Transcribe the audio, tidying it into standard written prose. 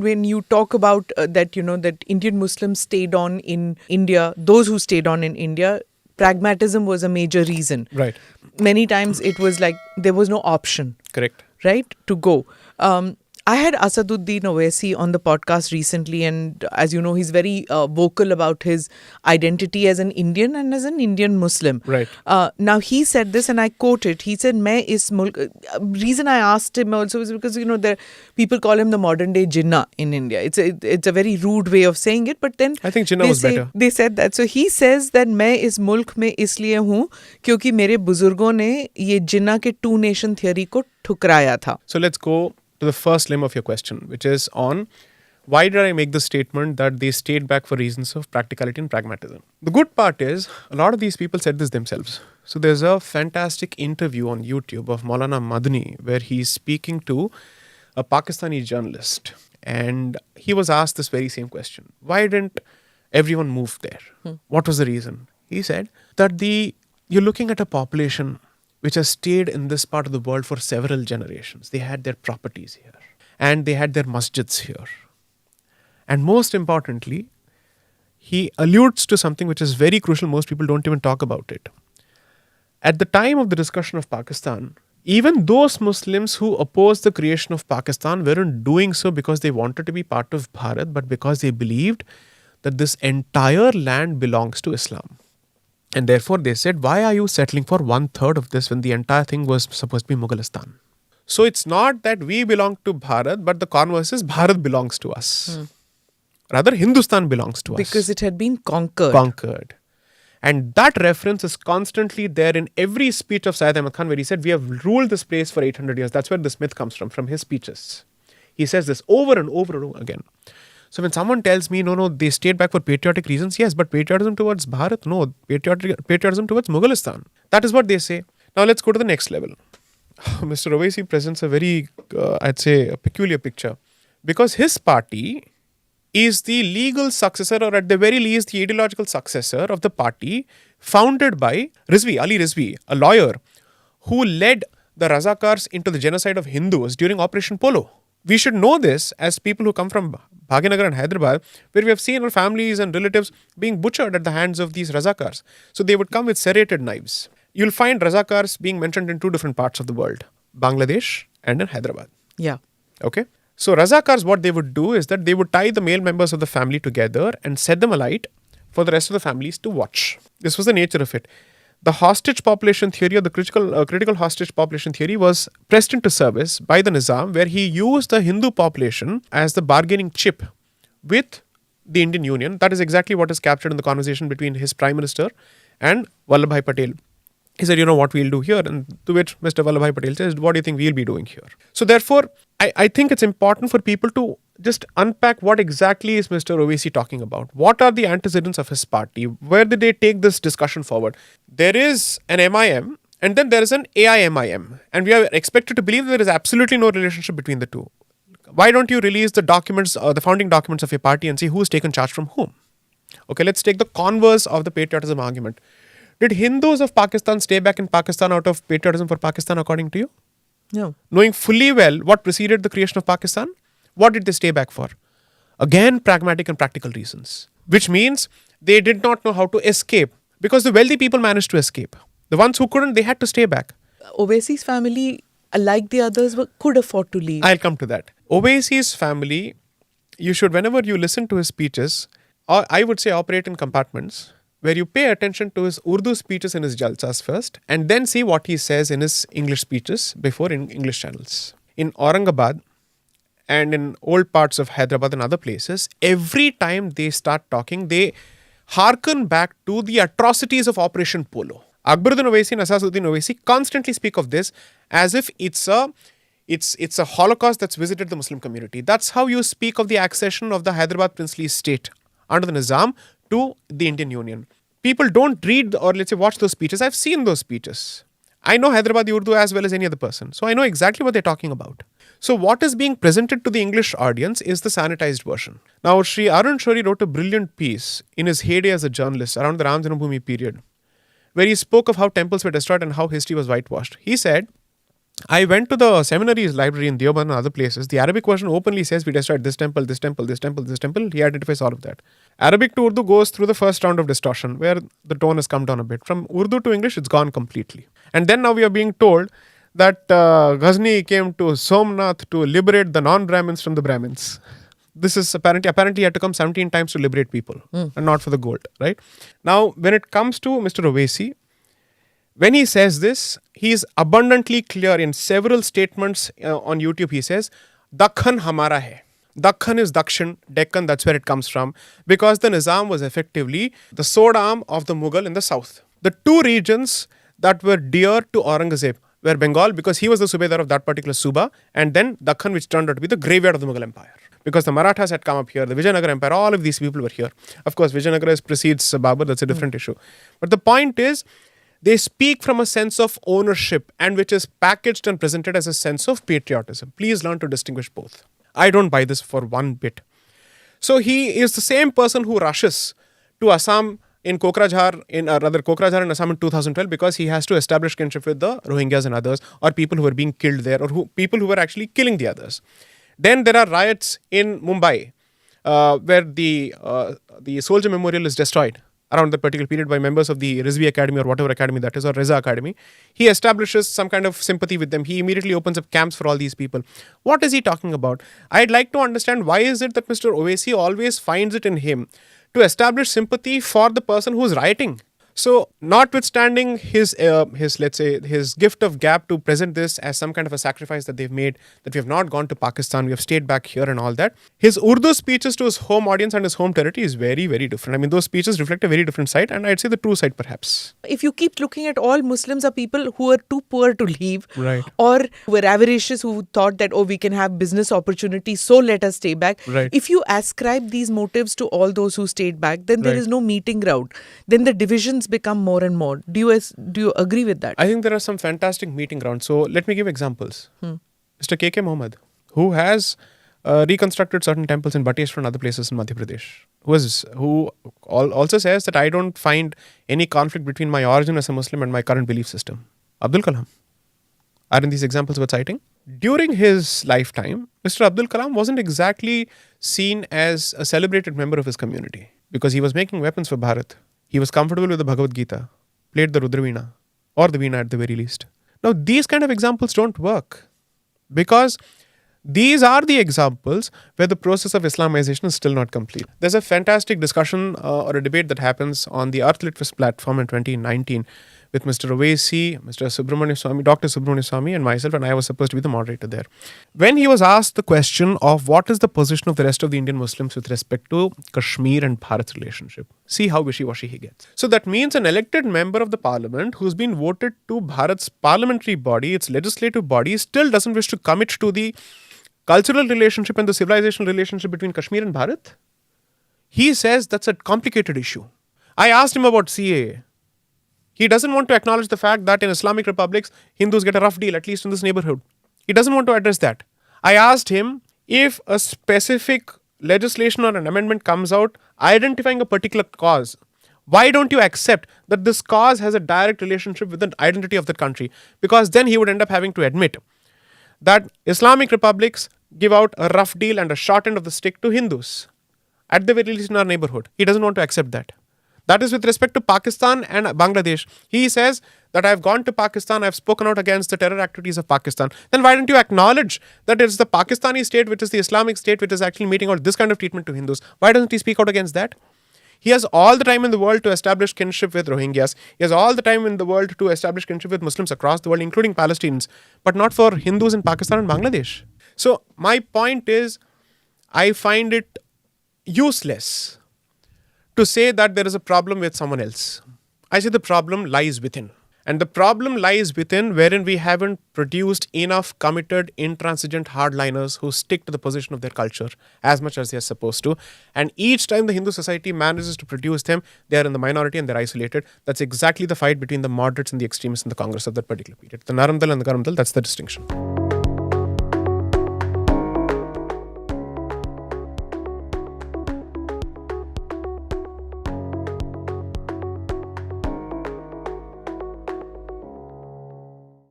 when you talk about that, that Indian Muslims stayed on in India, those who stayed on in India, pragmatism was a major reason. Right. Many times it was like there was no option. Correct. Right? To go. I had Asaduddin Owaisi on the podcast recently, and as you know, he's very vocal about his identity as an Indian and as an Indian Muslim. Right. Now, he said this, and I quote it. He said, "Main is mulk." Reason I asked him also is because, there people call him the modern day Jinnah in India. It's a very rude way of saying it, but then I think Jinnah was better. They said that. So he says that मैं इस मुल्क में इसलिए हूँ क्योंकि मेरे बुजुर्गों ने ये जिन्ना के two nation theory को ठुकराया था. So let's go to the first limb of your question, which is on why did I make the statement that they stayed back for reasons of practicality and pragmatism. The good part is a lot of these people said this themselves. So there's a fantastic interview on YouTube of Maulana Madni where he's speaking to a Pakistani journalist, and he was asked this very same question. Why didn't everyone move there? What was the reason? He said that you're looking at a population which has stayed in this part of the world for several generations. They had their properties here and they had their masjids here. And most importantly, he alludes to something which is very crucial. Most people don't even talk about it. At the time of the discussion of Pakistan, even those Muslims who opposed the creation of Pakistan weren't doing so because they wanted to be part of Bharat, but because they believed that this entire land belongs to Islam. And therefore they said, why are you settling for 1/3 of this when the entire thing was supposed to be Mughalistan? So it's not that we belong to Bharat, but the converse is Bharat belongs to us. Rather, Hindustan belongs to us. Because it had been conquered. Conquered. And that reference is constantly there in every speech of Syed Ahmad Khan where he said, we have ruled this place for 800 years. That's where this myth comes from his speeches. He says this over and over and over again. So when someone tells me, no, they stayed back for patriotic reasons, yes, but patriotism towards Bharat, no, patriotism towards Mughalistan. That is what they say. Now let's go to the next level. Mr. Owaisi presents a very, I'd say, a peculiar picture. Because his party is the legal successor, or at the very least, the ideological successor of the party founded by Ali Rizvi, a lawyer who led the Razakars into the genocide of Hindus during Operation Polo. We should know this as people who come from Bhaginagar and Hyderabad, where we have seen our families and relatives being butchered at the hands of these Razakars. So they would come with serrated knives. You'll find Razakars being mentioned in two different parts of the world, Bangladesh and in Hyderabad. Yeah. Okay. So Razakars, what they would do is that they would tie the male members of the family together and set them alight for the rest of the families to watch. This was the nature of it. The hostage population theory, or the critical hostage population theory, was pressed into service by the Nizam, where he used the Hindu population as the bargaining chip with the Indian Union. That is exactly what is captured in the conversation between his Prime Minister and Vallabhbhai Patel. He said, what we'll do here? And to which Mr. Vallabhbhai Patel says, what do you think we'll be doing here? So therefore, I think it's important for people to just unpack what exactly is Mr. Owaisi talking about. What are the antecedents of his party? Where did they take this discussion forward? There is an MIM and then there is an AIMIM. And we are expected to believe there is absolutely no relationship between the two. Why don't you release the documents, the founding documents of your party and see who's taken charge from whom? Okay, let's take the converse of the patriotism argument. Did Hindus of Pakistan stay back in Pakistan out of patriotism for Pakistan according to you? No. Knowing fully well what preceded the creation of Pakistan, what did they stay back for? Again, pragmatic and practical reasons. Which means they did not know how to escape. Because the wealthy people managed to escape. The ones who couldn't, they had to stay back. Owaisi's family, like the others, could afford to leave. I'll come to that. Owaisi's family, you should, whenever you listen to his speeches, or I would say operate in compartments, where you pay attention to his Urdu speeches in his jalsas first, and then see what he says in his English speeches before in English channels. In Aurangabad and in old parts of Hyderabad and other places, every time they start talking, they hearken back to the atrocities of Operation Polo. Akbaruddin Owaisi and Asaduddin Owaisi constantly speak of this as if it's a Holocaust that's visited the Muslim community. That's how you speak of the accession of the Hyderabad princely state under the Nizam to the Indian Union. People don't read or let's say watch those speeches. I've seen those speeches. I know Hyderabadi Urdu as well as any other person. So I know exactly what they're talking about. So what is being presented to the English audience is the sanitized version. Now, Sri Arun Shourie wrote a brilliant piece in his heyday as a journalist around the Ram Janmabhoomi period, where he spoke of how temples were destroyed and how history was whitewashed. He said, I went to the seminaries library in Deoband and other places. The Arabic version openly says we destroyed this temple, this temple, this temple, this temple. He identifies all of that. Arabic to Urdu goes through the first round of distortion where the tone has come down a bit. From Urdu to English, it's gone completely. And then now we are being told that Ghazni came to Somnath to liberate the non-Brahmins from the Brahmins. This is apparently he had to come 17 times to liberate people and not for the gold, right? Now, when it comes to Mr. Owaisi, when he says this, he is abundantly clear in several statements on YouTube. He says, Dakhan hamara hai. Dakhan is Dakshin, Deccan, that's where it comes from, because the Nizam was effectively the sword arm of the Mughal in the south. The two regions that were dear to Aurangzeb were Bengal, because he was the Subedar of that particular Suba, and then Dakhan, which turned out to be the graveyard of the Mughal Empire. Because the Marathas had come up here, the Vijayanagara Empire, all of these people were here. Of course, Vijayanagara precedes Babur, that's a different issue. But the point is, they speak from a sense of ownership and which is packaged and presented as a sense of patriotism. Please learn to distinguish both. I don't buy this for one bit. So he is the same person who rushes to Assam in Kokrajhar in Assam in 2012 because he has to establish kinship with the Rohingyas and others, or people who were being killed there, or people who were actually killing the others. Then there are riots in Mumbai where the soldier memorial is destroyed around that particular period by members of the Rizvi Academy or whatever academy that is, or Reza Academy. He establishes some kind of sympathy with them. He immediately opens up camps for all these people. What is he talking about? I'd like to understand why is it that Mr. Owaisi always finds it in him to establish sympathy for the person who's rioting. So, notwithstanding his let's say, his gift of gab to present this as some kind of a sacrifice that they've made, that we have not gone to Pakistan, we have stayed back here and all that, his Urdu speeches to his home audience and his home territory is very, very different. I mean, those speeches reflect a very different side, and I'd say the true side perhaps. If you keep looking at all Muslims are people who are too poor to leave, right, or were avaricious, who thought that, oh, we can have business opportunities, so let us stay back. Right. If you ascribe these motives to all those who stayed back, then there is no meeting ground. Then the divisions become more and more. Do you agree with that? I think there are some fantastic meeting grounds. So let me give examples. Mr. K.K. Mohammed, who has reconstructed certain temples in Bateshwar and other places in Madhya Pradesh, who also says that I don't find any conflict between my origin as a Muslim and my current belief system. Abdul Kalam. Aren't these examples worth citing? During his lifetime, Mr. Abdul Kalam wasn't exactly seen as a celebrated member of his community because he was making weapons for Bharat. He was comfortable with the Bhagavad Gita, played the Rudraveena, or the Veena at the very least. Now, these kind of examples don't work because these are the examples where the process of Islamization is still not complete. There's a fantastic discussion or a debate that happens on the Earth Litfest platform in 2019 with Mr. Owaisi, Mr. Subramanian Swamy, Dr. Subramanian Swamy and myself, and I was supposed to be the moderator there. When he was asked the question of what is the position of the rest of the Indian Muslims with respect to Kashmir and Bharat's relationship, see how wishy-washy he gets. So that means an elected member of the parliament who's been voted to Bharat's parliamentary body, its legislative body, still doesn't wish to commit to the cultural relationship and the civilizational relationship between Kashmir and Bharat. He says that's a complicated issue. I asked him about CAA. He doesn't want to acknowledge the fact that in Islamic republics, Hindus get a rough deal, at least in this neighborhood. He doesn't want to address that. I asked him if a specific legislation or an amendment comes out identifying a particular cause, why don't you accept that this cause has a direct relationship with the identity of the country? Because then he would end up having to admit that Islamic republics give out a rough deal and a short end of the stick to Hindus, at the very least in our neighborhood. He doesn't want to accept that. That is with respect to Pakistan and Bangladesh. He says that I have gone to Pakistan, I have spoken out against the terror activities of Pakistan. Then why don't you acknowledge that it's the Pakistani state, which is the Islamic state, which is actually meting out this kind of treatment to Hindus? Why doesn't he speak out against that? He has all the time in the world to establish kinship with Rohingyas. He has all the time in the world to establish kinship with Muslims across the world, including Palestinians, but not for Hindus in Pakistan and Bangladesh. So my point is, I find it useless to say that there is a problem with someone else. I say the problem lies within. And the problem lies within wherein we haven't produced enough committed, intransigent hardliners who stick to the position of their culture as much as they are supposed to. And each time the Hindu society manages to produce them, they are in the minority and they're isolated. That's exactly the fight between the moderates and the extremists in the Congress of that particular period. The Naramdal and the Garamdal, that's the distinction.